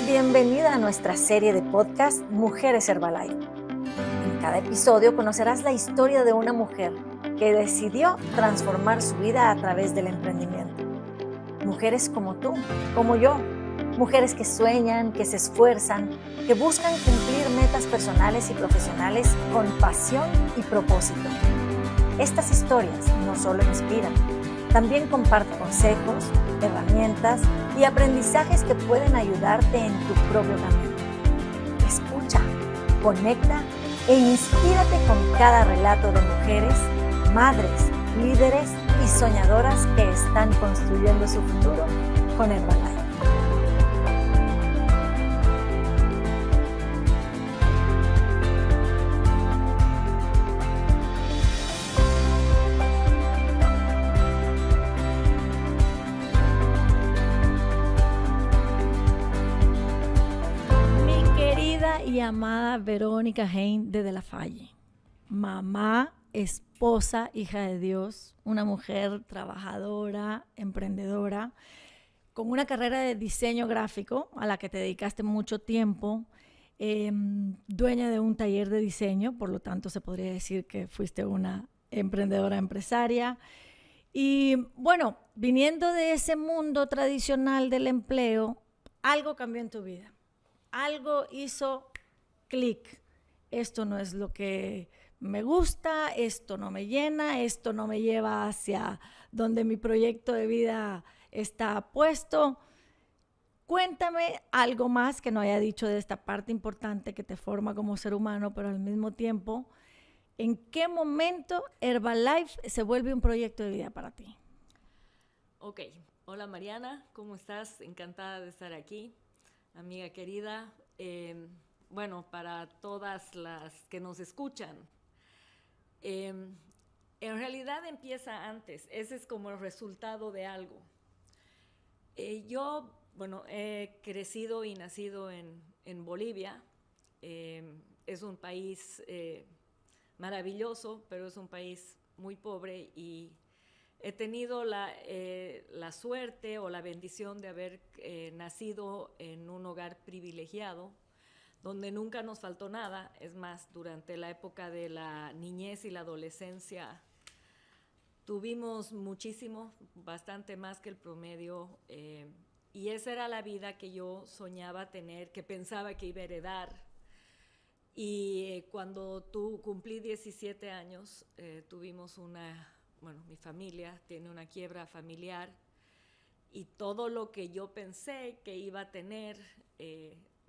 Bienvenida a nuestra serie de podcast Mujeres Herbalife. En cada episodio conocerás la historia de una mujer que decidió transformar su vida a través del emprendimiento. Mujeres como tú, como yo, mujeres que sueñan, que se esfuerzan, que buscan cumplir metas personales y profesionales con pasión y propósito. Estas historias no solo inspiran, también comparten consejos, herramientas y aprendizajes que pueden ayudarte en tu propio camino. Escucha, conecta e inspírate con cada relato de mujeres, madres, líderes y soñadoras que están construyendo su futuro con Herbalife. Y amada Verónica Hein de la Falle, mamá, esposa, hija de Dios, una mujer trabajadora, emprendedora, con una carrera de diseño gráfico a la que te dedicaste mucho tiempo, dueña de un taller de diseño, por lo tanto se podría decir que fuiste una emprendedora empresaria. Y bueno, viniendo de ese mundo tradicional del empleo, algo cambió en tu vida. Algo hizo clic. Esto no es lo que me gusta, esto no me llena, esto no me lleva hacia donde mi proyecto de vida está puesto. Cuéntame algo más que no haya dicho de esta parte importante que te forma como ser humano, pero al mismo tiempo, ¿en qué momento Herbalife se vuelve un proyecto de vida para ti? Ok, hola Mariana, ¿cómo estás? Encantada de estar aquí. Amiga querida, bueno, para todas las que nos escuchan, en realidad empieza antes, ese es como el resultado de algo. Yo, bueno, he crecido y nacido en Bolivia, es un país maravilloso, pero es un país muy pobre y he tenido la suerte o la bendición de haber nacido en un hogar privilegiado, donde nunca nos faltó nada. Es más, durante la época de la niñez y la adolescencia tuvimos muchísimo, bastante más que el promedio, y esa era la vida que yo soñaba tener, que pensaba que iba a heredar. Y cuando cumplí 17 años, tuvimos bueno, mi familia tiene una quiebra familiar y todo lo que yo pensé que iba a tener,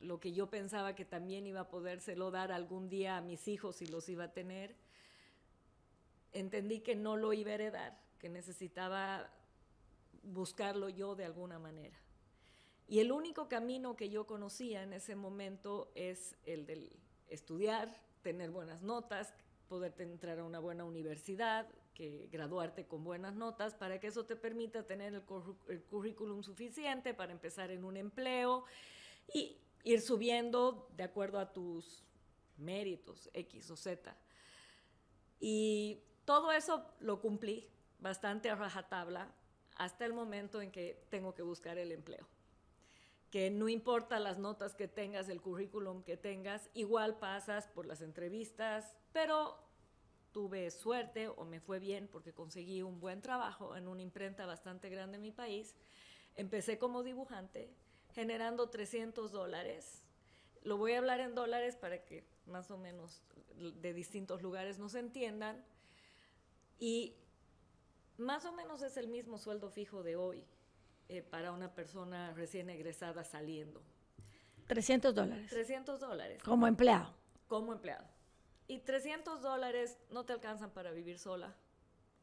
lo que yo pensaba que también iba a podérselo dar algún día a mis hijos si los iba a tener, entendí que no lo iba a heredar, que necesitaba buscarlo yo de alguna manera. Y el único camino que yo conocía en ese momento es el del estudiar, tener buenas notas, poder entrar a una buena universidad, que graduarte con buenas notas para que eso te permita tener el currículum suficiente para empezar en un empleo y ir subiendo de acuerdo a tus méritos X o Z. Y todo eso lo cumplí bastante a rajatabla hasta el momento en que tengo que buscar el empleo. Que no importa las notas que tengas, el currículum que tengas, igual pasas por las entrevistas, pero tuve suerte o me fue bien porque conseguí un buen trabajo en una imprenta bastante grande en mi país. Empecé como dibujante, generando $300. Lo voy a hablar en dólares para que más o menos de distintos lugares nos entiendan. Y más o menos es el mismo sueldo fijo de hoy para una persona recién egresada saliendo. $300. $300. Como empleado. Como empleado. Y $300 no te alcanzan para vivir sola,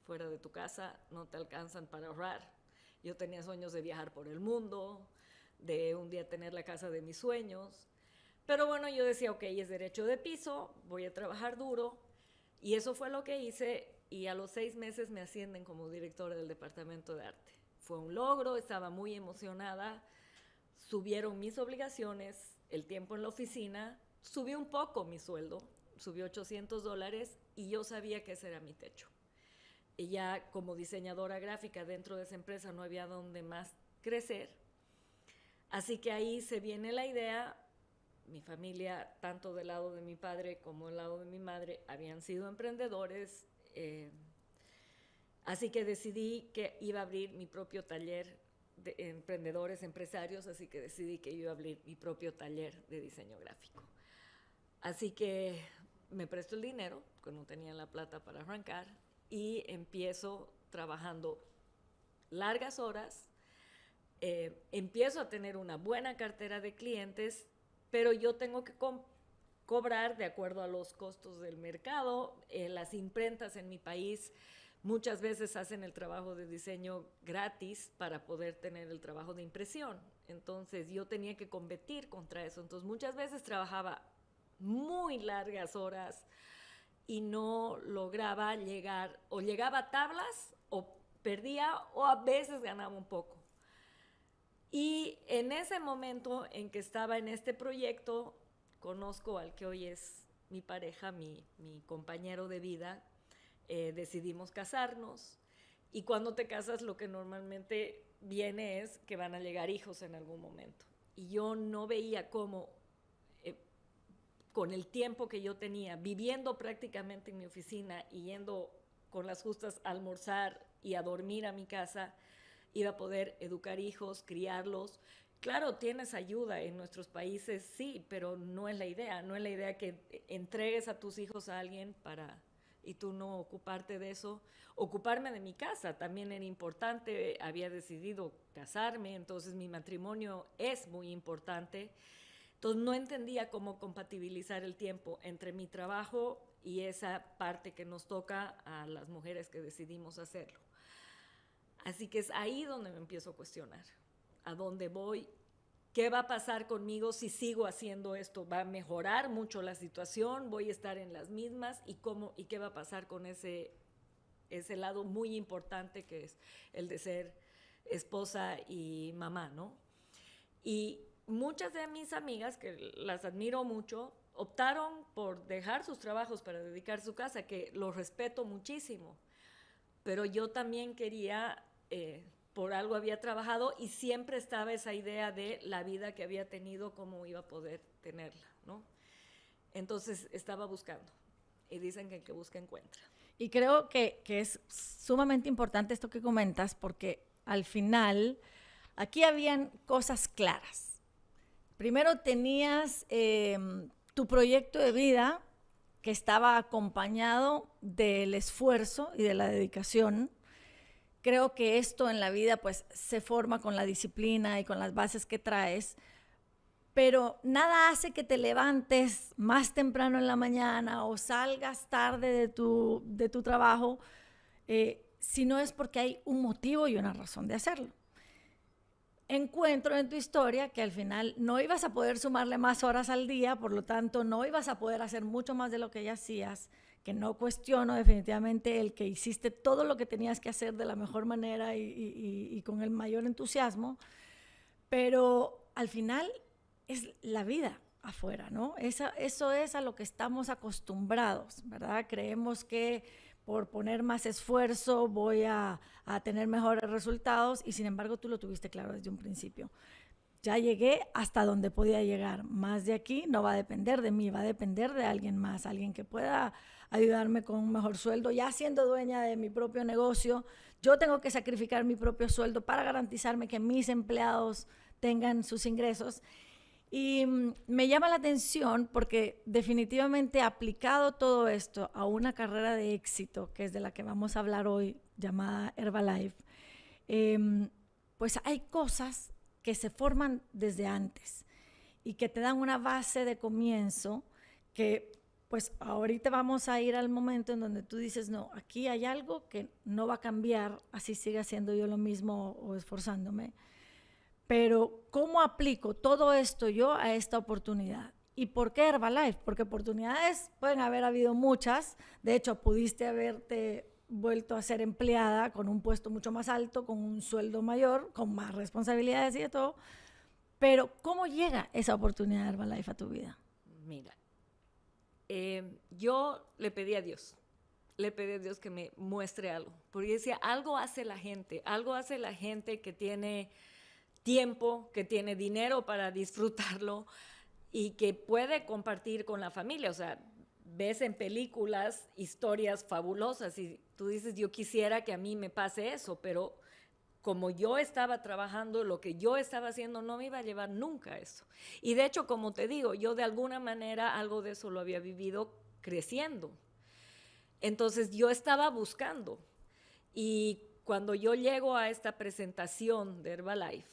fuera de tu casa, no te alcanzan para ahorrar. Yo tenía sueños de viajar por el mundo, de un día tener la casa de mis sueños. Pero bueno, yo decía, ok, es derecho de piso, voy a trabajar duro. Y eso fue lo que hice y a los 6 meses me ascienden como directora del departamento de arte. Fue un logro, estaba muy emocionada, subieron mis obligaciones, el tiempo en la oficina, subió un poco mi sueldo, subió $800 y yo sabía que ese era mi techo. Y ya como diseñadora gráfica dentro de esa empresa no había donde más crecer. Así que ahí se viene la idea. Mi familia, tanto del lado de mi padre como del lado de mi madre, habían sido emprendedores. Así que decidí que iba a abrir mi propio taller de emprendedores, empresarios, así que decidí que iba a abrir mi propio taller de diseño gráfico. Así que me presto el dinero, porque no tenía la plata para arrancar, y empiezo trabajando largas horas, empiezo a tener una buena cartera de clientes, pero yo tengo que cobrar de acuerdo a los costos del mercado. Las imprentas en mi país muchas veces hacen el trabajo de diseño gratis para poder tener el trabajo de impresión. Entonces yo tenía que competir contra eso. Entonces muchas veces trabajaba muy largas horas y no lograba llegar, o llegaba a tablas, o perdía, o a veces ganaba un poco. Y en ese momento en que estaba en este proyecto, conozco al que hoy es mi pareja, mi compañero de vida. Decidimos casarnos, y cuando te casas lo que normalmente viene es que van a llegar hijos en algún momento. Y yo no veía cómo, con el tiempo que yo tenía, viviendo prácticamente en mi oficina y yendo con las justas a almorzar y a dormir a mi casa, iba a poder educar hijos, criarlos. Claro, tienes ayuda en nuestros países, sí, pero no es la idea. No es la idea que entregues a tus hijos a alguien y tú no ocuparte de eso. Ocuparme de mi casa también era importante. Había decidido casarme, entonces mi matrimonio es muy importante. Entonces no entendía cómo compatibilizar el tiempo entre mi trabajo y esa parte que nos toca a las mujeres que decidimos hacerlo. Así que es ahí donde me empiezo a cuestionar. ¿A dónde voy? ¿Qué va a pasar conmigo si sigo haciendo esto? ¿Va a mejorar mucho la situación? ¿Voy a estar en las mismas? ¿Y qué va a pasar con ese lado muy importante que es el de ser esposa y mamá, ¿no? Y muchas de mis amigas, que las admiro mucho, optaron por dejar sus trabajos para dedicar su casa, que los respeto muchísimo. Pero yo también quería... por algo había trabajado, y siempre estaba esa idea de la vida que había tenido, cómo iba a poder tenerla, ¿no? Entonces estaba buscando, y dicen que el que busca encuentra. Y creo que es sumamente importante esto que comentas, porque al final aquí habían cosas claras. Primero tenías tu proyecto de vida, que estaba acompañado del esfuerzo y de la dedicación. Creo que esto en la vida pues se forma con la disciplina y con las bases que traes, pero nada hace que te levantes más temprano en la mañana o salgas tarde de tu trabajo si no es porque hay un motivo y una razón de hacerlo. Encuentro en tu historia que al final no ibas a poder sumarle más horas al día, por lo tanto no ibas a poder hacer mucho más de lo que ya hacías, que no cuestiono definitivamente el que hiciste todo lo que tenías que hacer de la mejor manera y con el mayor entusiasmo, pero al final es la vida afuera, ¿no? Eso es a lo que estamos acostumbrados, ¿verdad? Creemos que por poner más esfuerzo voy a tener mejores resultados, y sin embargo tú lo tuviste claro desde un principio. Ya llegué hasta donde podía llegar. Más de aquí no va a depender de mí, va a depender de alguien más, alguien que pueda ayudarme con un mejor sueldo. Ya siendo dueña de mi propio negocio, yo tengo que sacrificar mi propio sueldo para garantizarme que mis empleados tengan sus ingresos. Y me llama la atención porque definitivamente aplicado todo esto a una carrera de éxito, que es de la que vamos a hablar hoy, llamada Herbalife, pues hay cosas que se forman desde antes y que te dan una base de comienzo que pues ahorita vamos a ir al momento en donde tú dices, no, aquí hay algo que no va a cambiar, así siga haciendo yo lo mismo o esforzándome. Pero ¿cómo aplico todo esto yo a esta oportunidad? ¿Y por qué Herbalife? Porque oportunidades pueden haber habido muchas. De hecho, pudiste haberte vuelto a ser empleada con un puesto mucho más alto, con un sueldo mayor, con más responsabilidades y de todo. Pero ¿cómo llega esa oportunidad de Herbalife a tu vida? Mira, yo le pedí a Dios que me muestre algo. Porque decía, algo hace la gente que tiene tiempo, que tiene dinero para disfrutarlo y que puede compartir con la familia. O sea, ves en películas historias fabulosas y tú dices, yo quisiera que a mí me pase eso, pero como yo estaba trabajando, lo que yo estaba haciendo no me iba a llevar nunca a eso. Y de hecho, como te digo, yo de alguna manera algo de eso lo había vivido creciendo. Entonces yo estaba buscando. Y cuando yo llego a esta presentación de Herbalife,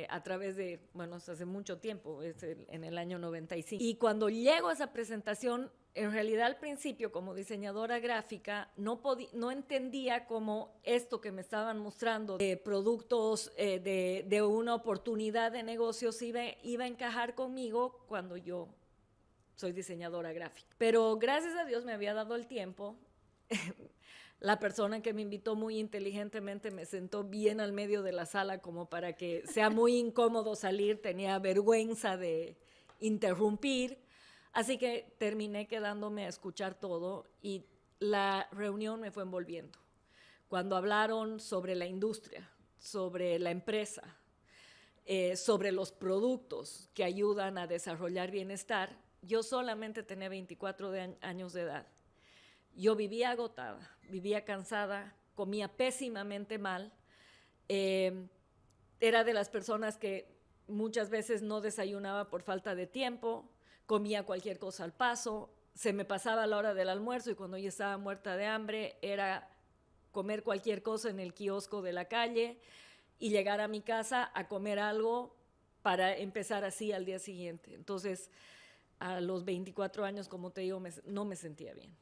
a través de, bueno, hace mucho tiempo, en el año 95. Y cuando llego a esa presentación, en realidad al principio como diseñadora gráfica no entendía cómo esto que me estaban mostrando de productos, de una oportunidad de negocios iba a encajar conmigo cuando yo soy diseñadora gráfica. Pero gracias a Dios me había dado el tiempo. La persona que me invitó muy inteligentemente me sentó bien al medio de la sala como para que sea muy incómodo salir, tenía vergüenza de interrumpir, así que terminé quedándome a escuchar todo y la reunión me fue envolviendo. Cuando hablaron sobre la industria, sobre la empresa, sobre los productos que ayudan a desarrollar bienestar, yo solamente tenía 24 años de edad. Yo vivía agotada, vivía cansada, comía pésimamente mal. Era de las personas que muchas veces no desayunaba por falta de tiempo, comía cualquier cosa al paso, se me pasaba la hora del almuerzo y cuando yo estaba muerta de hambre era comer cualquier cosa en el kiosco de la calle y llegar a mi casa a comer algo para empezar así al día siguiente. Entonces, a los 24 años, como te digo, no me sentía bien.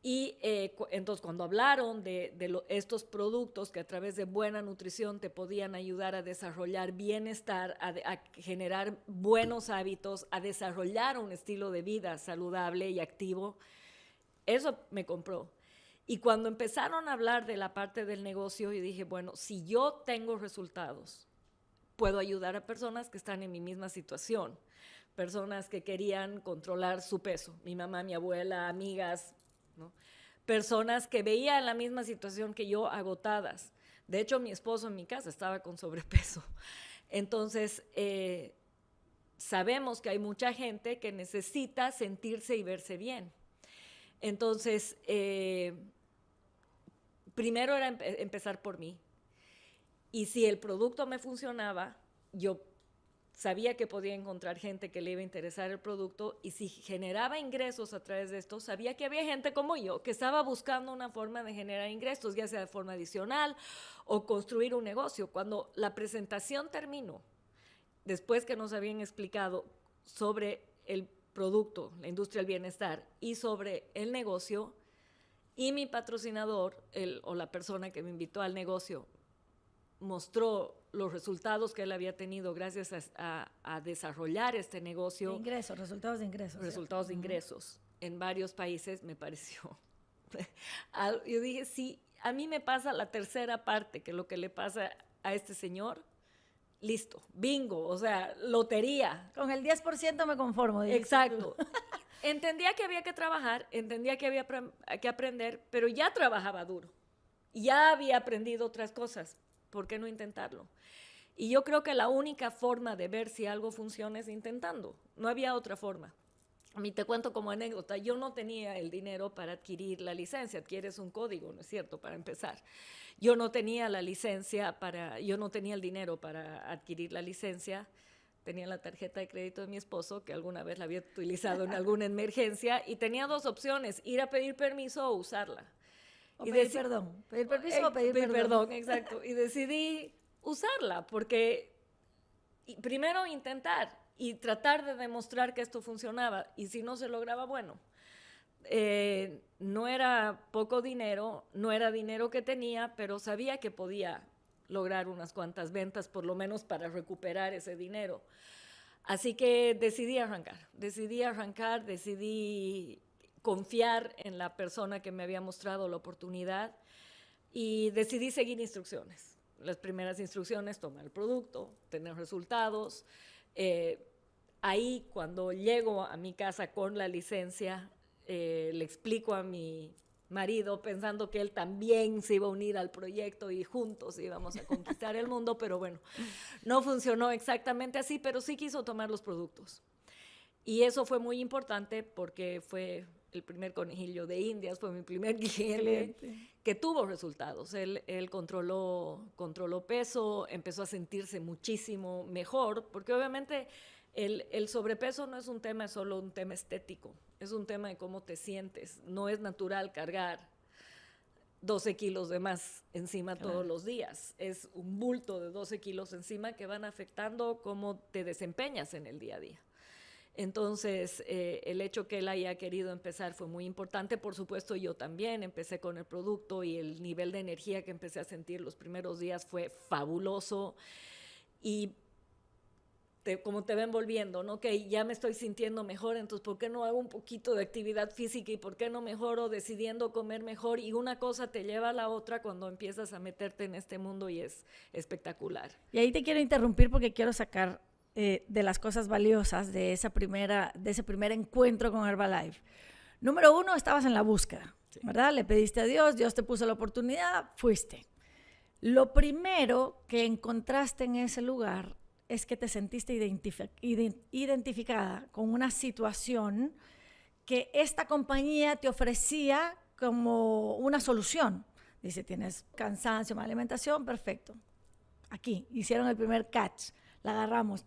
Y entonces cuando hablaron de estos productos que a través de buena nutrición te podían ayudar a desarrollar bienestar, a generar buenos hábitos, a desarrollar un estilo de vida saludable y activo, eso me compró. Y cuando empezaron a hablar de la parte del negocio, yo dije, bueno, si yo tengo resultados, puedo ayudar a personas que están en mi misma situación, personas que querían controlar su peso, mi mamá, mi abuela, amigas, ¿no? Personas que veían la misma situación que yo, agotadas. De hecho, mi esposo en mi casa estaba con sobrepeso. Entonces, sabemos que hay mucha gente que necesita sentirse y verse bien. Entonces, primero era empezar por mí. Y si el producto me funcionaba, yo sabía que podía encontrar gente que le iba a interesar el producto y si generaba ingresos a través de esto, sabía que había gente como yo que estaba buscando una forma de generar ingresos, ya sea de forma adicional o construir un negocio. Cuando la presentación terminó, después que nos habían explicado sobre el producto, la industria del bienestar y sobre el negocio, y mi patrocinador, o la persona que me invitó al negocio, mostró los resultados que él había tenido gracias a desarrollar este negocio. Ingresos, resultados de ingresos. Resultados de ingresos en varios países, me pareció. Yo dije, sí, a mí me pasa la tercera parte que lo que le pasa a este señor, listo, bingo, o sea, lotería. Con el 10% me conformo. Exacto. Entendía que había que trabajar, entendía que había que aprender, pero ya trabajaba duro. Ya había aprendido otras cosas. ¿Por qué no intentarlo? Y yo creo que la única forma de ver si algo funciona es intentando. No había otra forma. A mí te cuento como anécdota, yo no tenía el dinero para adquirir la licencia. Adquieres un código, ¿no es cierto?, para empezar. Yo no tenía la licencia yo no tenía el dinero para adquirir la licencia. Tenía la tarjeta de crédito de mi esposo, que alguna vez la había utilizado en alguna emergencia, y tenía dos opciones, ir a pedir permiso o usarla. O pedir perdón. Pedir permiso o pedir perdón. Exacto. Y decidí usarla porque primero intentar y tratar de demostrar que esto funcionaba. Y si no se lograba, bueno, no era poco dinero, no era dinero que tenía, pero sabía que podía lograr unas cuantas ventas, por lo menos para recuperar ese dinero. Así que decidí arrancar, decidí confiar en la persona que me había mostrado la oportunidad y decidí seguir instrucciones. Las primeras instrucciones, tomar el producto, tener resultados. Ahí, cuando llego a mi casa con la licencia, le explico a mi marido, pensando que él también se iba a unir al proyecto y juntos íbamos a conquistar el mundo, pero bueno, no funcionó exactamente así, pero sí quiso tomar los productos. Y eso fue muy importante porque fue el primer conejillo de Indias, fue mi primer cliente que tuvo resultados. Él controló peso, empezó a sentirse muchísimo mejor, porque obviamente el sobrepeso no es un tema, es solo un tema estético, es un tema de cómo te sientes. No es natural cargar 12 kilos de más encima todos los días. Es un bulto de 12 kilos encima que van afectando cómo te desempeñas en el día a día. Entonces, el hecho que él haya querido empezar fue muy importante. Por supuesto, yo también empecé con el producto y el nivel de energía que empecé a sentir los primeros días fue fabuloso. Y como te ven volviendo, ¿no? Que ya me estoy sintiendo mejor, entonces, ¿por qué no hago un poquito de actividad física y por qué no mejoro decidiendo comer mejor? Y una cosa te lleva a la otra cuando empiezas a meterte en este mundo y es espectacular. Y ahí te quiero interrumpir porque quiero sacar de las cosas valiosas de ese primer encuentro con Herbalife. Número 1, estabas en la búsqueda, sí, ¿verdad? Le pediste a Dios, Dios te puso la oportunidad, fuiste. Lo primero que encontraste en ese lugar es que te sentiste identificada con una situación que esta compañía te ofrecía como una solución. Dice, tienes cansancio, mala alimentación, perfecto. Aquí, hicieron el primer catch. La agarramos,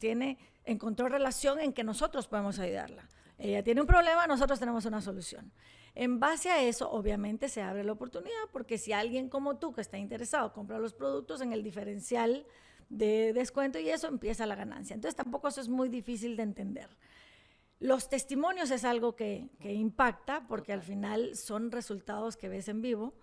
encontró relación en que nosotros podemos ayudarla. Ella tiene un problema, nosotros tenemos una solución. En base a eso, obviamente, se abre la oportunidad, porque si alguien como tú que está interesado compra los productos en el diferencial de descuento y eso, empieza la ganancia. Entonces, tampoco eso es muy difícil de entender. Los testimonios es algo que impacta, porque al final son resultados que ves en vivo.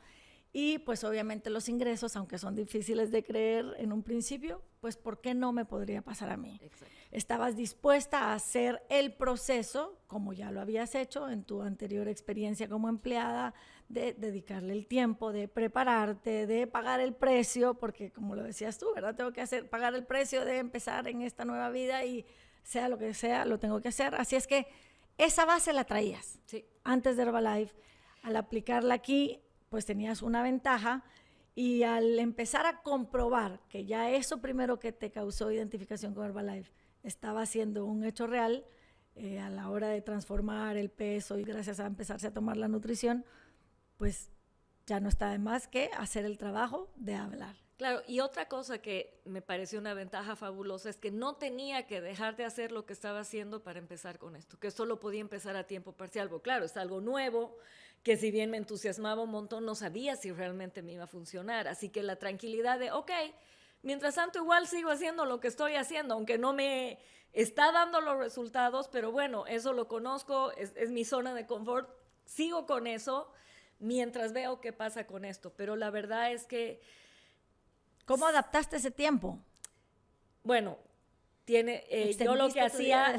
Y pues obviamente los ingresos, aunque son difíciles de creer en un principio, pues ¿por qué no me podría pasar a mí? Exacto. Estabas dispuesta a hacer el proceso, como ya lo habías hecho en tu anterior experiencia como empleada, de dedicarle el tiempo, de prepararte, de pagar el precio, porque como lo decías tú, ¿verdad? Tengo que pagar el precio de empezar en esta nueva vida y sea lo que sea, lo tengo que hacer. Así es que esa base la traías, sí, antes de Herbalife. Al aplicarla aquí, pues tenías una ventaja, y al empezar a comprobar que ya eso primero que te causó identificación con Herbalife estaba siendo un hecho real, a la hora de transformar el peso y gracias a empezarse a tomar la nutrición, pues ya no está de más que hacer el trabajo de hablar. Claro, y otra cosa que me pareció una ventaja fabulosa es que no tenía que dejar de hacer lo que estaba haciendo para empezar con esto, que solo podía empezar a tiempo parcial. Porque claro, es algo nuevo, que si bien me entusiasmaba un montón, no sabía si realmente me iba a funcionar. Así que la tranquilidad de, ok, mientras tanto igual sigo haciendo lo que estoy haciendo, aunque no me está dando los resultados, pero bueno, eso lo conozco, es mi zona de confort, sigo con eso mientras veo qué pasa con esto. Pero la verdad es que... ¿Cómo adaptaste ese tiempo? Bueno, yo lo que hacía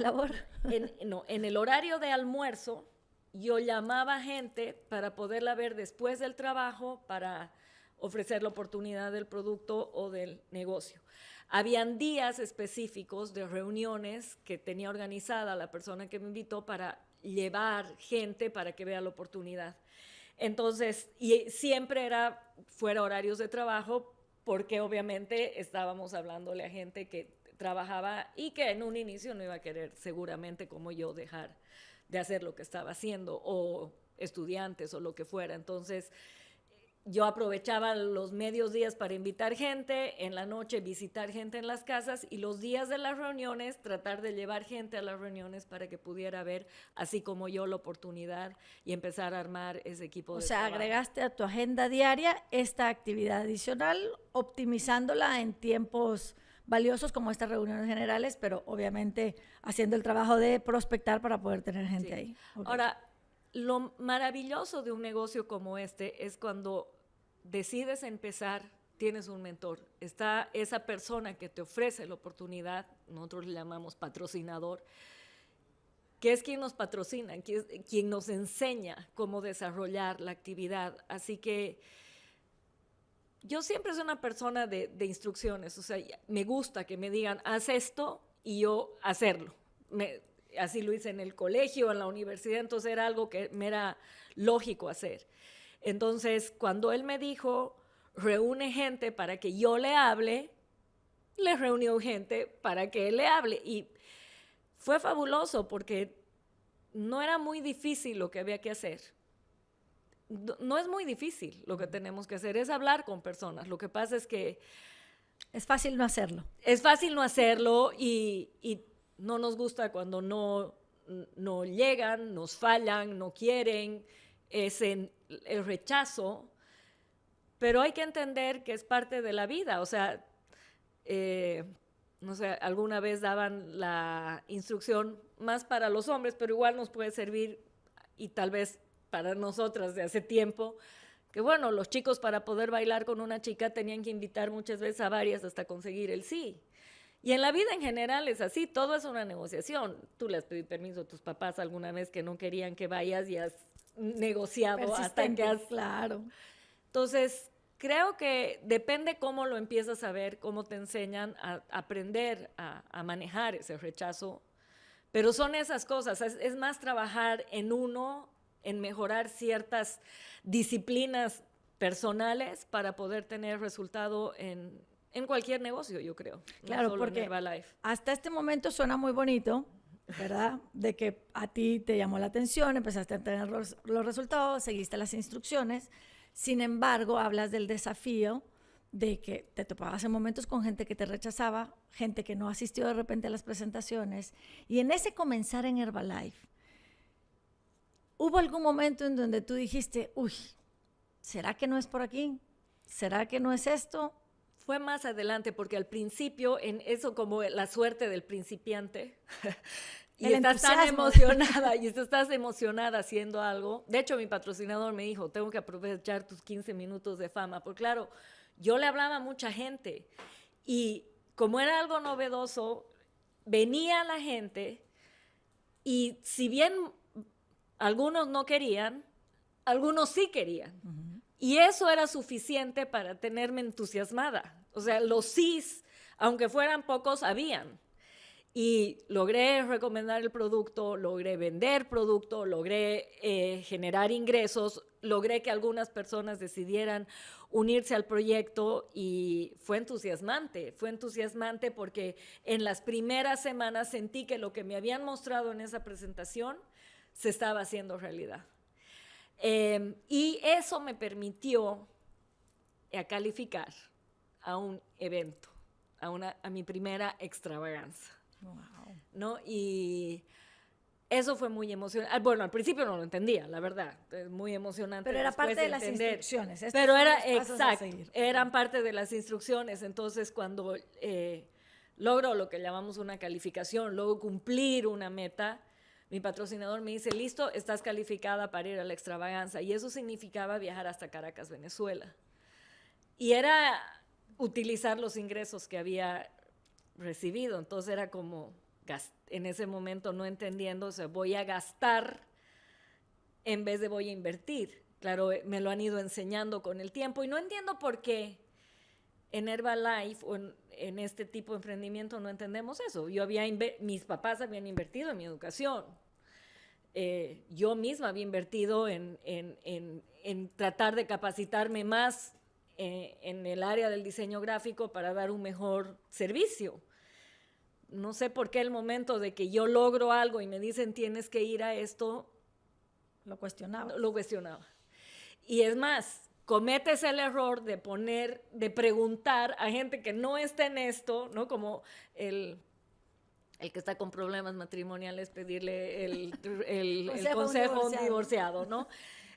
en el horario de almuerzo, yo llamaba a gente para poderla ver después del trabajo para ofrecer la oportunidad del producto o del negocio. Habían días específicos de reuniones que tenía organizada la persona que me invitó para llevar gente para que vea la oportunidad. Entonces, y siempre era fuera horarios de trabajo, porque obviamente estábamos hablándole a gente que trabajaba y que en un inicio no iba a querer seguramente como yo dejar de hacer lo que estaba haciendo, o estudiantes o lo que fuera. Entonces yo aprovechaba los medios días para invitar gente, en la noche visitar gente en las casas, y los días de las reuniones tratar de llevar gente a las reuniones para que pudiera ver, así como yo, la oportunidad y empezar a armar ese equipo de trabajo. O sea, agregaste a tu agenda diaria esta actividad adicional, optimizándola en tiempos valiosos como estas reuniones generales, pero obviamente haciendo el trabajo de prospectar para poder tener gente ahí. Okay. Ahora, lo maravilloso de un negocio como este es cuando decides empezar, tienes un mentor, está esa persona que te ofrece la oportunidad, nosotros le llamamos patrocinador, que es quien nos patrocina, quien nos enseña cómo desarrollar la actividad. Así que yo siempre soy una persona de instrucciones, o sea, me gusta que me digan, haz esto, y yo hacerlo. Así lo hice en el colegio, en la universidad, entonces era algo que me era lógico hacer. Entonces, cuando él me dijo, reúne gente para que yo le hable, le reunió gente para que él le hable. Y fue fabuloso porque no era muy difícil lo que había que hacer. No es muy difícil lo que tenemos que hacer, es hablar con personas. Lo que pasa es que es fácil no hacerlo. Es fácil no hacerlo y no nos gusta cuando no llegan, nos fallan, no quieren, es el rechazo, pero hay que entender que es parte de la vida. O sea, no sé, alguna vez daban la instrucción más para los hombres, pero igual nos puede servir y tal vez para nosotras de hace tiempo, que bueno, los chicos para poder bailar con una chica tenían que invitar muchas veces a varias hasta conseguir el sí. Y en la vida en general es así, todo es una negociación. Tú le has pedido permiso a tus papás alguna vez que no querían que vayas y has negociado hasta que has... Claro. Entonces, creo que depende cómo lo empiezas a ver, cómo te enseñan a aprender a manejar ese rechazo. Pero son esas cosas, es más trabajar en uno, en mejorar ciertas disciplinas personales para poder tener resultado en cualquier negocio, yo creo. Claro, no solo porque en Herbalife. Hasta este momento suena muy bonito, ¿verdad? De que a ti te llamó la atención, empezaste a tener los resultados, seguiste las instrucciones. Sin embargo, hablas del desafío de que te topabas en momentos con gente que te rechazaba, gente que no asistió de repente a las presentaciones. Y en ese comenzar en Herbalife, ¿hubo algún momento en donde tú dijiste, uy, ¿será que no es por aquí? ¿Será que no es esto? Fue más adelante, porque al principio, en eso como la suerte del principiante, y estás tan emocionada, y estás emocionada haciendo algo. De hecho, mi patrocinador me dijo, tengo que aprovechar tus 15 minutos de fama, porque claro, yo le hablaba a mucha gente, y como era algo novedoso, venía la gente, y si bien algunos no querían, algunos sí querían. Uh-huh. Y eso era suficiente para tenerme entusiasmada. O sea, los sís, aunque fueran pocos, habían. Y logré recomendar el producto, logré vender producto, logré generar ingresos, logré que algunas personas decidieran unirse al proyecto y fue entusiasmante porque en las primeras semanas sentí que lo que me habían mostrado en esa presentación se estaba haciendo realidad. Y eso me permitió calificar a un evento, a mi primera extravaganza. Wow. ¿No? Y eso fue muy emocionante. Bueno, al principio no lo entendía, la verdad, es muy emocionante. Pero era parte de las instrucciones. Pero era, exacto, eran parte de las instrucciones. Entonces, cuando logro lo que llamamos una calificación, logro cumplir una meta, mi patrocinador me dice, listo, estás calificada para ir a la extravaganza. Y eso significaba viajar hasta Caracas, Venezuela. Y era utilizar los ingresos que había recibido. Entonces era como, en ese momento no entendiendo, o sea, voy a gastar en vez de voy a invertir. Claro, me lo han ido enseñando con el tiempo. Y no entiendo por qué en Herbalife o en este tipo de emprendimiento no entendemos eso. Mis papás habían invertido en mi educación. Yo misma había invertido en tratar de capacitarme más en el área del diseño gráfico para dar un mejor servicio. No sé por qué el momento de que yo logro algo y me dicen tienes que ir a esto, lo cuestionaba. Lo cuestionaba. Y es más, cometes el error de preguntar a gente que no está en esto, ¿no? Como el que está con problemas matrimoniales, pedirle el consejo a un divorciado, ¿no?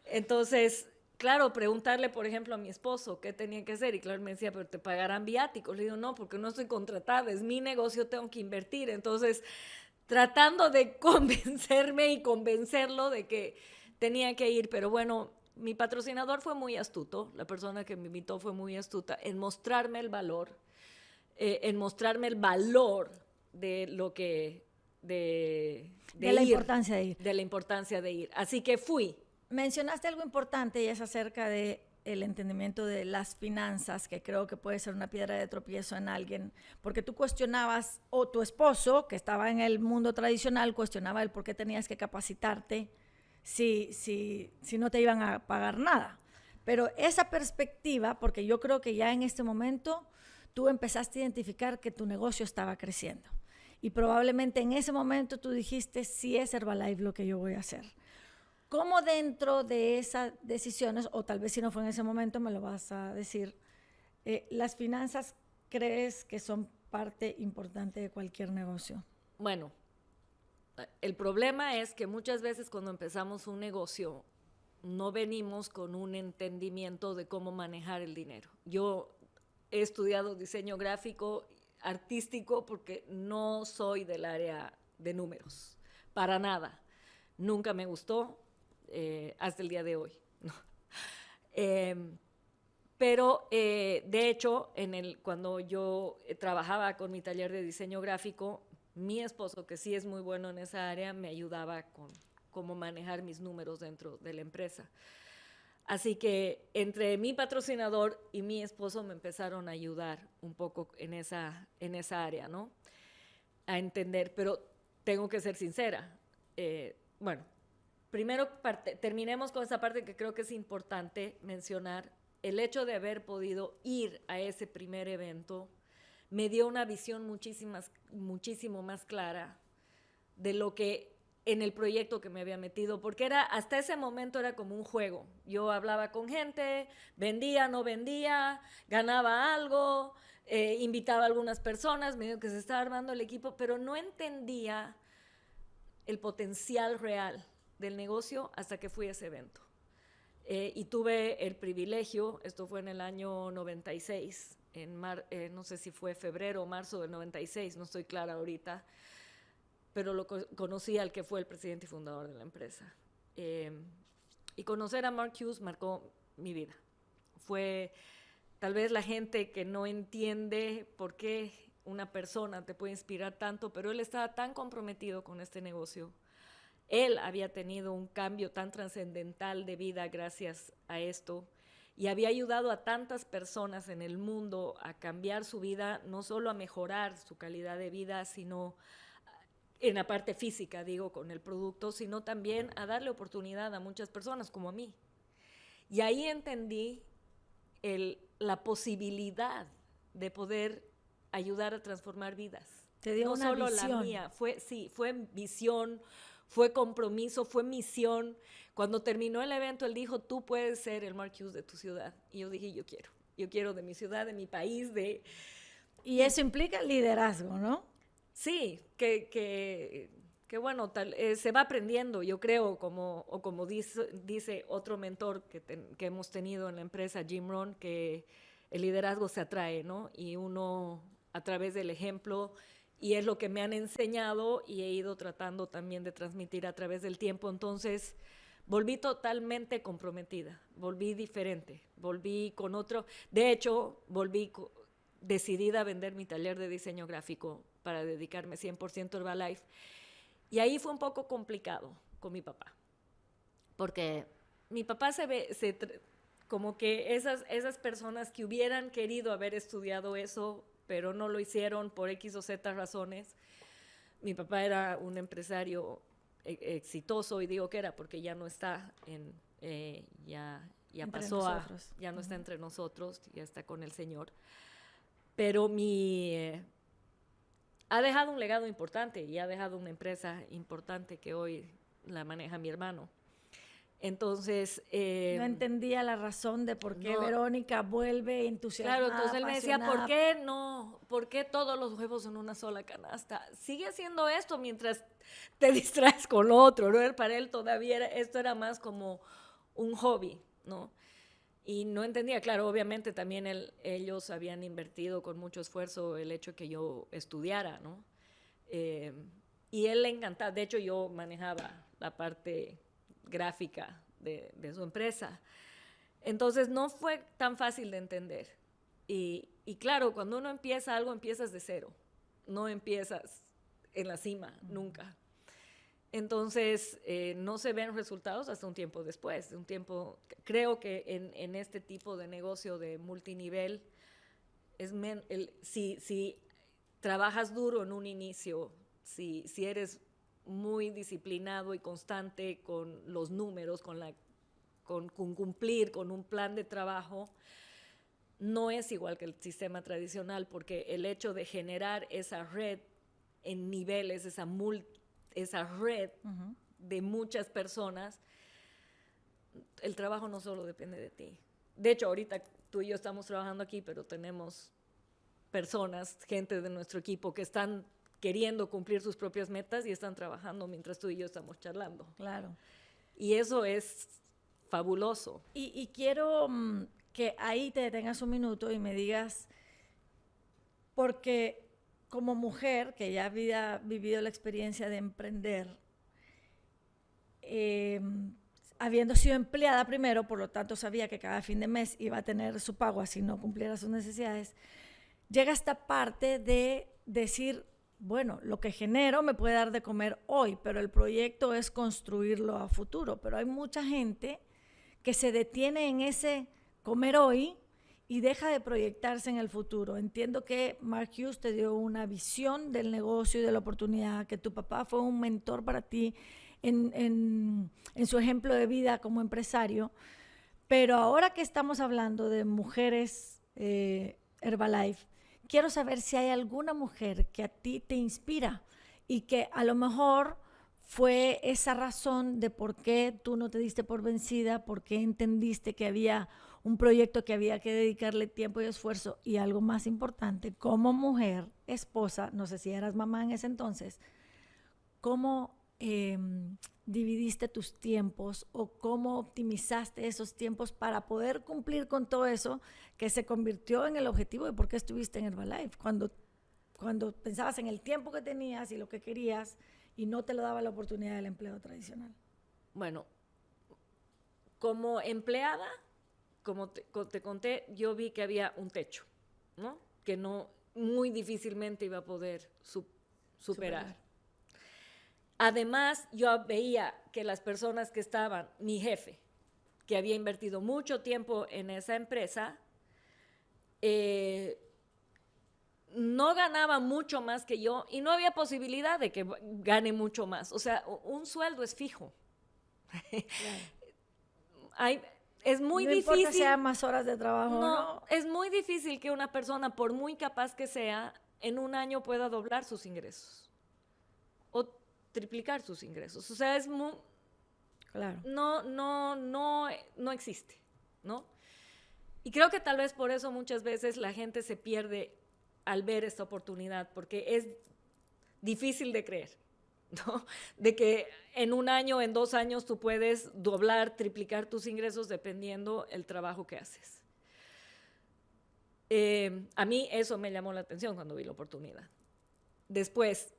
Entonces, claro, preguntarle, por ejemplo, a mi esposo qué tenía que hacer. Y claro, me decía, pero te pagarán viáticos. Le digo, no, porque no estoy contratada, es mi negocio, tengo que invertir. Entonces, tratando de convencerme y convencerlo de que tenía que ir, pero bueno, mi patrocinador fue muy astuto, la persona que me invitó fue muy astuta en mostrarme el valor, de lo que, de la importancia de ir. De la importancia de ir. Así que fui. Mencionaste algo importante y es acerca de el entendimiento de las finanzas, que creo que puede ser una piedra de tropiezo en alguien, porque tú cuestionabas, o tu esposo, que estaba en el mundo tradicional, cuestionaba el por qué tenías que capacitarte si no te iban a pagar nada. Pero esa perspectiva, porque yo creo que ya en este momento tú empezaste a identificar que tu negocio estaba creciendo. Y probablemente en ese momento tú dijiste, sí es Herbalife lo que yo voy a hacer. ¿Cómo dentro de esas decisiones, o tal vez si no fue en ese momento me lo vas a decir, las finanzas crees que son parte importante de cualquier negocio? Bueno, el problema es que muchas veces cuando empezamos un negocio no venimos con un entendimiento de cómo manejar el dinero. Yo he estudiado diseño gráfico, artístico, porque no soy del área de números, para nada. Nunca me gustó, hasta el día de hoy. ¿No? Pero de hecho, cuando yo trabajaba con mi taller de diseño gráfico, mi esposo, que sí es muy bueno en esa área, me ayudaba con cómo manejar mis números dentro de la empresa. Así que entre mi patrocinador y mi esposo me empezaron a ayudar un poco en esa área, ¿no? A entender, pero tengo que ser sincera. Bueno, primero terminemos con esa parte que creo que es importante mencionar. El hecho de haber podido ir a ese primer evento me dio una visión muchísimo más clara de lo que en el proyecto que me había metido, porque hasta ese momento era como un juego. Yo hablaba con gente, vendía, no vendía, ganaba algo, invitaba a algunas personas, medio que se estaba armando el equipo, pero no entendía el potencial real del negocio hasta que fui a ese evento. Y tuve el privilegio, esto fue en el año 96, no sé si fue febrero o marzo del 96, no estoy clara ahorita, pero lo conocí al que fue el presidente y fundador de la empresa. Y conocer a Mark Hughes marcó mi vida. Fue tal vez la gente que no entiende por qué una persona te puede inspirar tanto, pero él estaba tan comprometido con este negocio. Él había tenido un cambio tan trascendental de vida gracias a esto y había ayudado a tantas personas en el mundo a cambiar su vida, no solo a mejorar su calidad de vida, sino en la parte física, digo, con el producto, sino también a darle oportunidad a muchas personas como a mí. Y ahí entendí la posibilidad de poder ayudar a transformar vidas. Te dio no una solo visión. La mía, fue visión, fue compromiso, fue misión. Cuando terminó el evento, él dijo, tú puedes ser el Mark Hughes de tu ciudad. Y yo dije, yo quiero de mi ciudad, de mi país, Y eso implica liderazgo, ¿no? Sí, que bueno, se va aprendiendo, yo creo, como dice otro mentor que hemos tenido en la empresa, Jim Rohn, que el liderazgo se atrae, ¿no? Y uno a través del ejemplo, y es lo que me han enseñado y he ido tratando también de transmitir a través del tiempo. Entonces, volví totalmente comprometida, volví diferente, volví con otro. De hecho, volví decidida a vender mi taller de diseño gráfico para dedicarme 100% a Herbalife. Y ahí fue un poco complicado con mi papá, porque mi papá como que esas personas que hubieran querido haber estudiado eso, pero no lo hicieron por X o Z razones. Mi papá era un empresario exitoso, y digo que era porque ya no está ya no está entre nosotros, ya está con el Señor. Pero ha dejado un legado importante y ha dejado una empresa importante que hoy la maneja mi hermano. Entonces... no entendía la razón de por qué Verónica vuelve entusiasmada, claro, entonces él me decía, apasionada. ¿por qué todos los huevos en una sola canasta? Sigue haciendo esto mientras te distraes con lo otro, ¿no? Para él todavía esto era más como un hobby, ¿no? Y no entendía, claro, obviamente también ellos habían invertido con mucho esfuerzo el hecho que yo estudiara, ¿no? Y él le encantaba, de hecho yo manejaba la parte gráfica de su empresa. Entonces no fue tan fácil de entender. Y claro, cuando uno empieza algo, empiezas de cero, no empiezas en la cima, nunca. Entonces, no se ven resultados hasta un tiempo después. Creo que en este tipo de negocio de multinivel, si trabajas duro en un inicio, si eres muy disciplinado y constante con los números, con la con cumplir con un plan de trabajo, no es igual que el sistema tradicional, porque el hecho de generar esa red en niveles, esa red de muchas personas, el trabajo no solo depende de ti. De hecho, ahorita tú y yo estamos trabajando aquí, pero tenemos personas, gente de nuestro equipo que están queriendo cumplir sus propias metas y están trabajando mientras tú y yo estamos charlando. Claro. Y eso es fabuloso. Y quiero que ahí te detengas un minuto y me digas, porque como mujer que ya había vivido la experiencia de emprender, habiendo sido empleada primero, por lo tanto sabía que cada fin de mes iba a tener su pago así no cumpliera sus necesidades, llega esta parte de decir, bueno, lo que genero me puede dar de comer hoy, pero el proyecto es construirlo a futuro. Pero hay mucha gente que se detiene en ese comer hoy y deja de proyectarse en el futuro. Entiendo que Mark Hughes te dio una visión del negocio y de la oportunidad, que tu papá fue un mentor para ti en su ejemplo de vida como empresario, pero ahora que estamos hablando de mujeres Herbalife, quiero saber si hay alguna mujer que a ti te inspira y que a lo mejor fue esa razón de por qué tú no te diste por vencida, por qué entendiste que había un proyecto que había que dedicarle tiempo y esfuerzo, y algo más importante, como mujer, esposa, no sé si eras mamá en ese entonces, ¿cómo dividiste tus tiempos o cómo optimizaste esos tiempos para poder cumplir con todo eso que se convirtió en el objetivo de por qué estuviste en Herbalife? Cuando pensabas en el tiempo que tenías y lo que querías y no te lo daba la oportunidad del empleo tradicional. Bueno, como empleada, como te conté, yo vi que había un techo, ¿no? Que no, muy difícilmente iba a poder superar. Además, yo veía que las personas que estaban, mi jefe, que había invertido mucho tiempo en esa empresa, no ganaba mucho más que yo y no había posibilidad de que gane mucho más. O sea, un sueldo es fijo. Claro. Es muy difícil. No importa si hay más horas de trabajo. No, es muy difícil que una persona, por muy capaz que sea, en un año pueda doblar sus ingresos o triplicar sus ingresos. O sea, es muy... Claro. No existe, ¿no? Y creo que tal vez por eso muchas veces la gente se pierde al ver esta oportunidad, porque es difícil de creer, ¿no? De que en un año, en 2 años, tú puedes doblar, triplicar tus ingresos dependiendo el trabajo que haces. A mí eso me llamó la atención cuando vi la oportunidad. Después,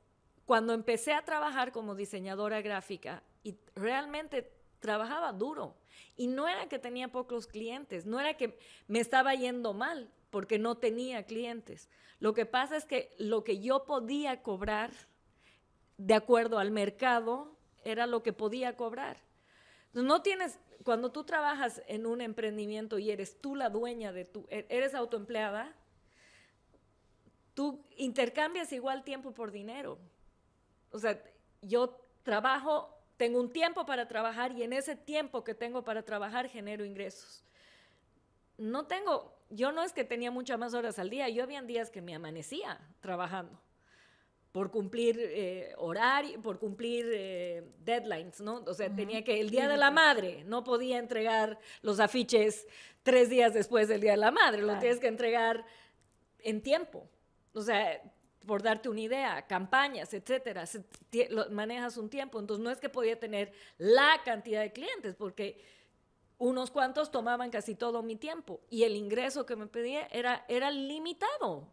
cuando empecé a trabajar como diseñadora gráfica, y realmente trabajaba duro, y no era que tenía pocos clientes, no era que me estaba yendo mal porque no tenía clientes. Lo que pasa es que lo que yo podía cobrar de acuerdo al mercado era lo que podía cobrar. No tienes, cuando tú trabajas en un emprendimiento y eres tú la dueña eres autoempleada, tú intercambias igual tiempo por dinero. O sea, yo trabajo, tengo un tiempo para trabajar y en ese tiempo que tengo para trabajar genero ingresos. Yo no es que tenía muchas más horas al día, yo había días que me amanecía trabajando por cumplir horario, por cumplir deadlines, ¿no? O sea, tenía que, el Día de la Madre, no podía entregar los afiches 3 días después del Día de la Madre, claro. Lo tienes que entregar en tiempo. O sea, por darte una idea, campañas, etcétera, manejas un tiempo. Entonces, no es que podía tener la cantidad de clientes, porque unos cuantos tomaban casi todo mi tiempo y el ingreso que me pedía era limitado.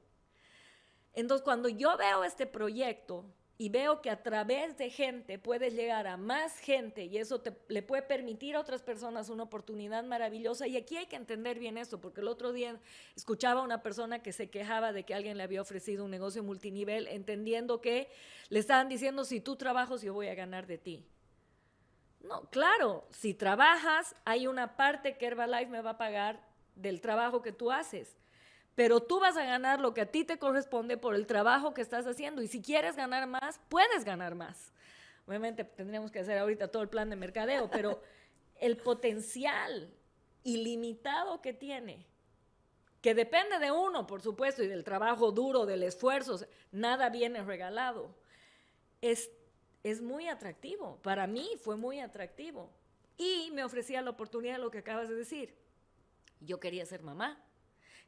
Entonces, cuando yo veo este proyecto y veo que a través de gente puedes llegar a más gente y eso le puede permitir a otras personas una oportunidad maravillosa, y aquí hay que entender bien esto, porque el otro día escuchaba a una persona que se quejaba de que alguien le había ofrecido un negocio multinivel, entendiendo que le estaban diciendo, si tú trabajas yo voy a ganar de ti. No, claro, si trabajas hay una parte que Herbalife me va a pagar del trabajo que tú haces, pero tú vas a ganar lo que a ti te corresponde por el trabajo que estás haciendo, y si quieres ganar más, puedes ganar más. Obviamente tendríamos que hacer ahorita todo el plan de mercadeo, pero el potencial ilimitado que tiene, que depende de uno, por supuesto, y del trabajo duro, del esfuerzo, nada viene regalado, es muy atractivo. Para mí fue muy atractivo. Y me ofrecía la oportunidad de lo que acabas de decir. Yo quería ser mamá,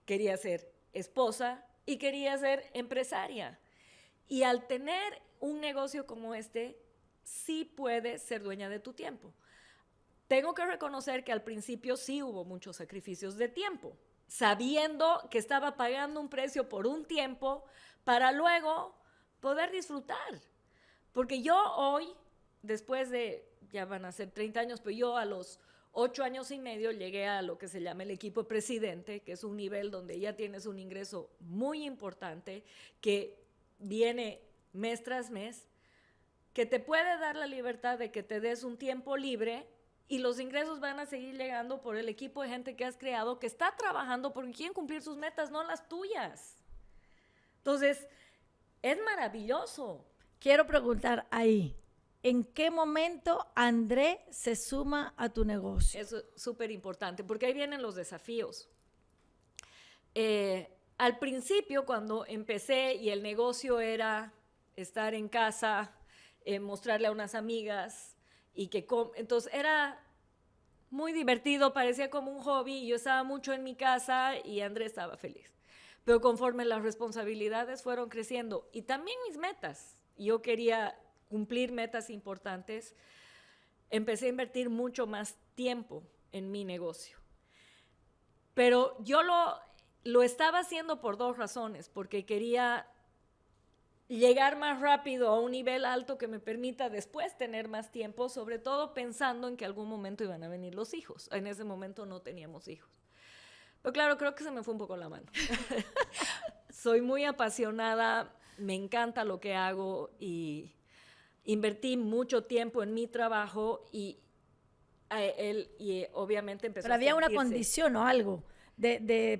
quería ser esposa y quería ser empresaria. Y al tener un negocio como este, sí puedes ser dueña de tu tiempo. Tengo que reconocer que al principio sí hubo muchos sacrificios de tiempo, sabiendo que estaba pagando un precio por un tiempo para luego poder disfrutar. Porque yo hoy, después de, ya van a ser 30 años, pero yo a los 8 años y medio llegué a lo que se llama el equipo presidente, que es un nivel donde ya tienes un ingreso muy importante, que viene mes tras mes, que te puede dar la libertad de que te des un tiempo libre y los ingresos van a seguir llegando por el equipo de gente que has creado, que está trabajando porque quieren cumplir sus metas, no las tuyas. Entonces, es maravilloso. Quiero preguntar ahí, ¿en qué momento André se suma a tu negocio? Eso es súper importante, porque ahí vienen los desafíos. Al principio, cuando empecé y el negocio era estar en casa, mostrarle a unas amigas, y que entonces era muy divertido, parecía como un hobby, y yo estaba mucho en mi casa y André estaba feliz. Pero conforme las responsabilidades fueron creciendo y también mis metas, yo quería cumplir metas importantes, empecé a invertir mucho más tiempo en mi negocio. Pero yo lo estaba haciendo por dos razones, porque quería llegar más rápido a un nivel alto que me permita después tener más tiempo, sobre todo pensando en que algún momento iban a venir los hijos. En ese momento no teníamos hijos. Pero claro, creo que se me fue un poco la mano. Soy muy apasionada, me encanta lo que hago y invertí mucho tiempo en mi trabajo y obviamente empezó Pero a había una sentirse. Condición o algo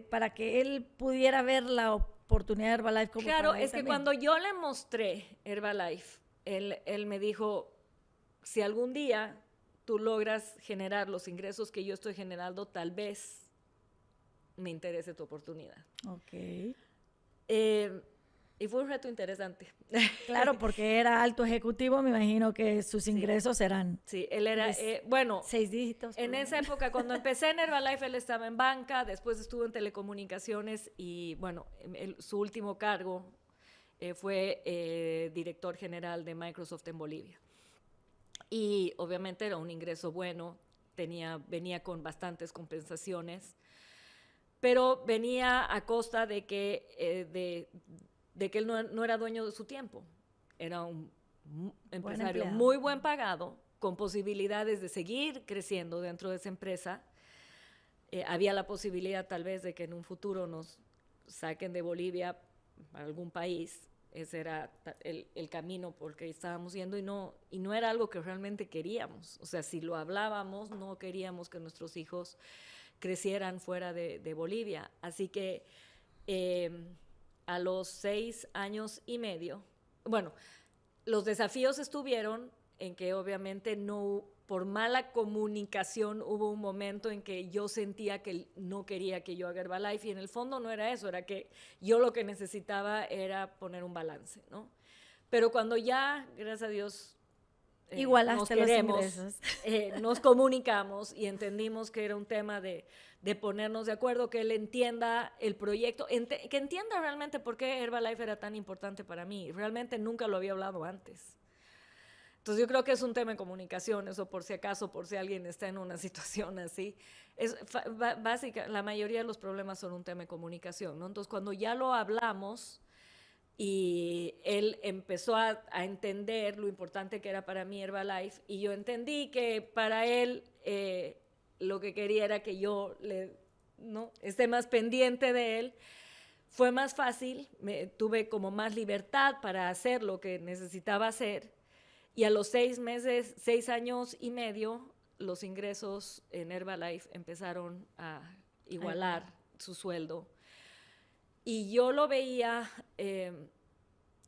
para que él pudiera ver la oportunidad de Herbalife como Claro, para él es que también. cuando yo le mostré Herbalife, él me dijo, si algún día tú logras generar los ingresos que yo estoy generando, tal vez me interese tu oportunidad. Ok. Y fue un reto interesante. Claro, porque era alto ejecutivo, me imagino que sus ingresos eran... Sí, él era, 6 dígitos. En esa época, cuando empecé en Herbalife, él estaba en banca, después estuvo en telecomunicaciones y, bueno, su último cargo fue director general de Microsoft en Bolivia. Y obviamente era un ingreso bueno, venía con bastantes compensaciones, pero venía a costa de que, de que él no era dueño de su tiempo. Era un empresario muy buen pagado, con posibilidades de seguir creciendo dentro de esa empresa. Había la posibilidad tal vez de que en un futuro nos saquen de Bolivia a algún país. Ese era el camino por el que estábamos yendo y no era algo que realmente queríamos. O sea, si lo hablábamos, no queríamos que nuestros hijos crecieran fuera de Bolivia. Así que a los 6 años y medio, bueno, los desafíos estuvieron en que obviamente por mala comunicación hubo un momento en que yo sentía que él no quería que yo haga Herbalife y en el fondo no era eso, era que yo lo que necesitaba era poner un balance, ¿no? Pero cuando ya, gracias a Dios, nos queremos, nos comunicamos y entendimos que era un tema de ponernos de acuerdo, que él entienda el proyecto, que entienda realmente por qué Herbalife era tan importante para mí. Realmente nunca lo había hablado antes. Entonces yo creo que es un tema de comunicación, eso por si acaso, por si alguien está en una situación así. Básica, la mayoría de los problemas son un tema de comunicación, ¿no? Entonces cuando ya lo hablamos y él empezó a entender lo importante que era para mí Herbalife y yo entendí que para él lo que quería era que yo esté más pendiente de él, fue más fácil, tuve como más libertad para hacer lo que necesitaba hacer. Y a los 6 años y medio, los ingresos en Herbalife empezaron a igualar su sueldo. Y yo lo veía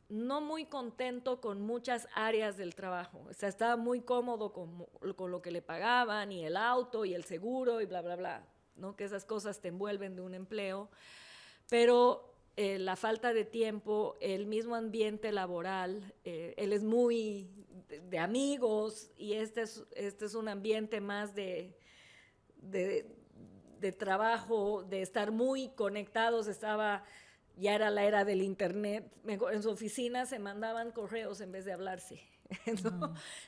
no muy contento con muchas áreas del trabajo. O sea, estaba muy cómodo con lo que le pagaban, y el auto, y el seguro, y bla, bla, bla, ¿no? Que esas cosas te envuelven de un empleo. Pero la falta de tiempo, el mismo ambiente laboral, él es muy de amigos, y este es un ambiente más de trabajo, de estar muy conectados. Ya era la era del internet. En su oficina se mandaban correos en vez de hablarse.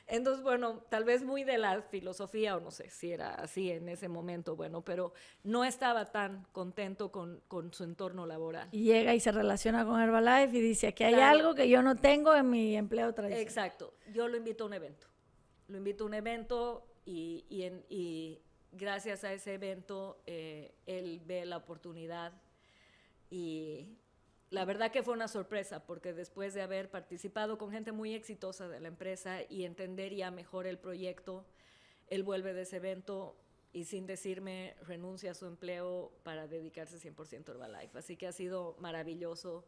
Entonces, bueno, tal vez muy de la filosofía, o no sé si era así en ese momento, bueno, pero no estaba tan contento con su entorno laboral. Y llega y se relaciona con Herbalife y dice, aquí hay Claro. algo que yo no tengo en mi empleo tradicional. Exacto. Yo lo invito a un evento. Y gracias a ese evento él ve la oportunidad, y la verdad que fue una sorpresa, porque después de haber participado con gente muy exitosa de la empresa y entender ya mejor el proyecto, él vuelve de ese evento y sin decirme renuncia a su empleo para dedicarse 100% a Herbalife. Así que ha sido maravilloso,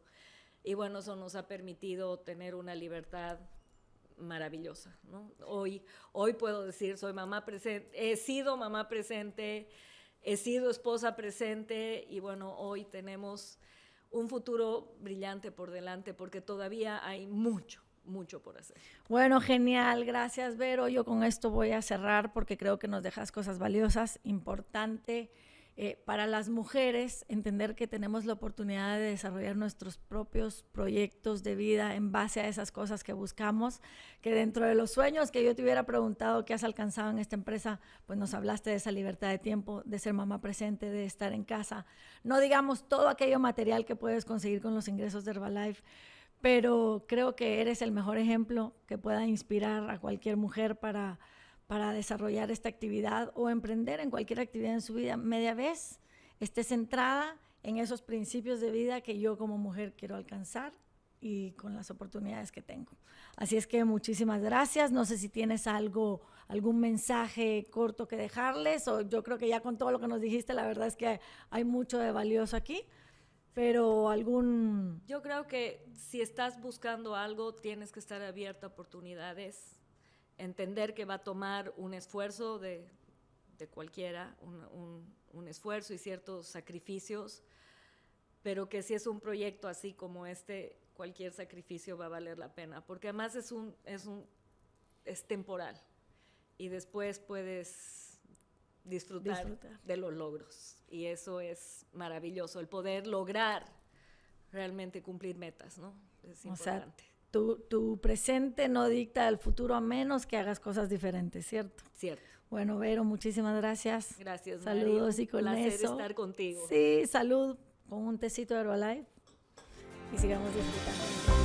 y bueno, eso nos ha permitido tener una libertad maravillosa, ¿no? Hoy puedo decir, soy mamá presente, he sido mamá presente, he sido esposa presente, y bueno, hoy tenemos un futuro brillante por delante, porque todavía hay mucho por hacer. Bueno, genial, gracias, Vero. Yo con esto voy a cerrar porque creo que nos dejas cosas valiosas, importante para las mujeres, entender que tenemos la oportunidad de desarrollar nuestros propios proyectos de vida en base a esas cosas que buscamos, que dentro de los sueños que yo te hubiera preguntado qué has alcanzado en esta empresa, pues nos hablaste de esa libertad de tiempo, de ser mamá presente, de estar en casa, no digamos todo aquello material que puedes conseguir con los ingresos de Herbalife, pero creo que eres el mejor ejemplo que pueda inspirar a cualquier mujer para desarrollar esta actividad o emprender en cualquier actividad en su vida, media vez esté centrada en esos principios de vida que yo como mujer quiero alcanzar y con las oportunidades que tengo. Así es que muchísimas gracias. No sé si tienes algún mensaje corto que dejarles, o yo creo que ya con todo lo que nos dijiste, la verdad es que hay mucho de valioso aquí, pero Yo creo que si estás buscando algo, tienes que estar abierta a oportunidades, entender que va a tomar un esfuerzo de cualquiera, un esfuerzo y ciertos sacrificios, pero que si es un proyecto así como este, cualquier sacrificio va a valer la pena, porque además es temporal, y después puedes disfrutar de los logros, y eso es maravilloso, el poder lograr realmente cumplir metas, ¿no? Es importante. O sea, tu presente no dicta el futuro a menos que hagas cosas diferentes, ¿cierto? Cierto. Bueno, Vero, muchísimas gracias. Gracias, saludos, Mari. Y con placer eso estar contigo. Sí, salud con un tecito de Herbalife y sigamos disfrutando.